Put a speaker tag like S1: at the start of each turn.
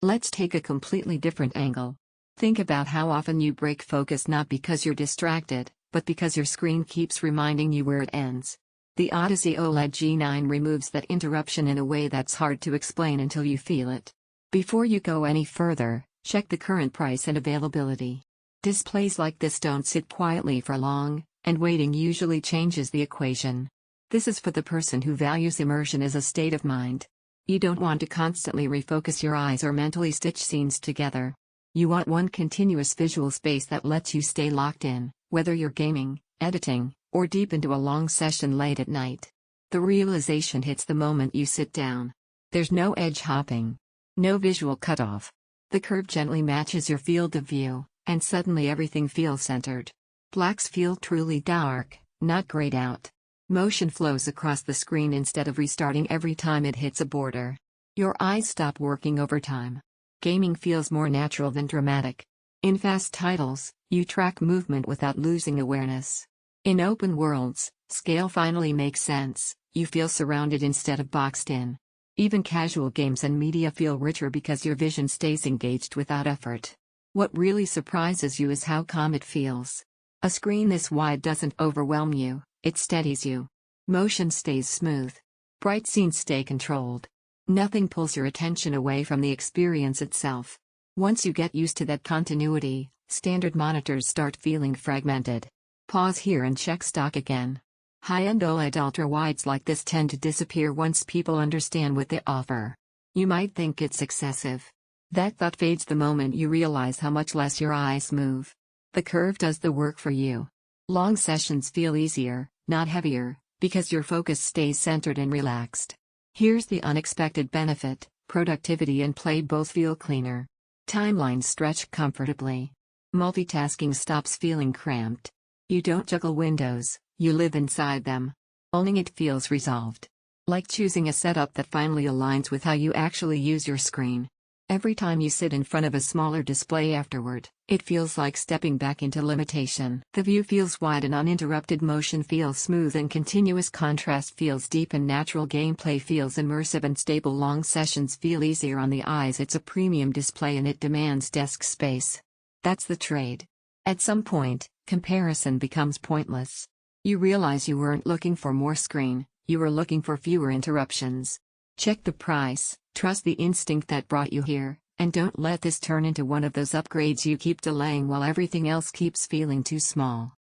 S1: Let's take a completely different angle. Think about how often you break focus not because you're distracted, but because your screen keeps reminding you where it ends. The Odyssey OLED G9 removes that interruption in a way that's hard to explain until you feel it. Before you go any further, check the current price and availability. Displays like this don't sit quietly for long, and waiting usually changes the equation. This is for the person who values immersion as a state of mind. You don't want to constantly refocus your eyes or mentally stitch scenes together. You want one continuous visual space that lets you stay locked in, whether you're gaming, editing, or deep into a long session late at night. The realization hits the moment you sit down. There's no edge hopping. No visual cutoff. The curve gently matches your field of view, and suddenly everything feels centered. Blacks feel truly dark, not grayed out. Motion flows across the screen instead of restarting every time it hits a border. Your eyes stop working overtime. Gaming feels more natural than dramatic. In fast titles, you track movement without losing awareness. In open worlds, scale finally makes sense. You feel surrounded instead of boxed in. Even casual games and media feel richer because your vision stays engaged without effort. What really surprises you is how calm it feels. A screen this wide doesn't overwhelm you, it steadies you. Motion stays smooth. Bright scenes stay controlled. Nothing pulls your attention away from the experience itself. Once you get used to that continuity, standard monitors start feeling fragmented. Pause here and check stock again. High-end OLED ultra-wides like this tend to disappear once people understand what they offer. You might think it's excessive. That thought fades the moment you realize how much less your eyes move. The curve does the work for you. Long sessions feel easier, not heavier, because your focus stays centered and relaxed. Here's the unexpected benefit: productivity and play both feel cleaner. Timelines stretch comfortably. Multitasking stops feeling cramped. You don't juggle windows, you live inside them. Owning it feels resolved. Like choosing a setup that finally aligns with how you actually use your screen. Every time you sit in front of a smaller display afterward, it feels like stepping back into limitation. The view feels wide and uninterrupted, motion feels smooth and continuous, contrast feels deep and natural, gameplay feels immersive and stable, long sessions feel easier on the eyes. It's a premium display and it demands desk space. That's the trade. At some point, comparison becomes pointless. You realize you weren't looking for more screen, you were looking for fewer interruptions. Check the price, trust the instinct that brought you here, and don't let this turn into one of those upgrades you keep delaying while everything else keeps feeling too small.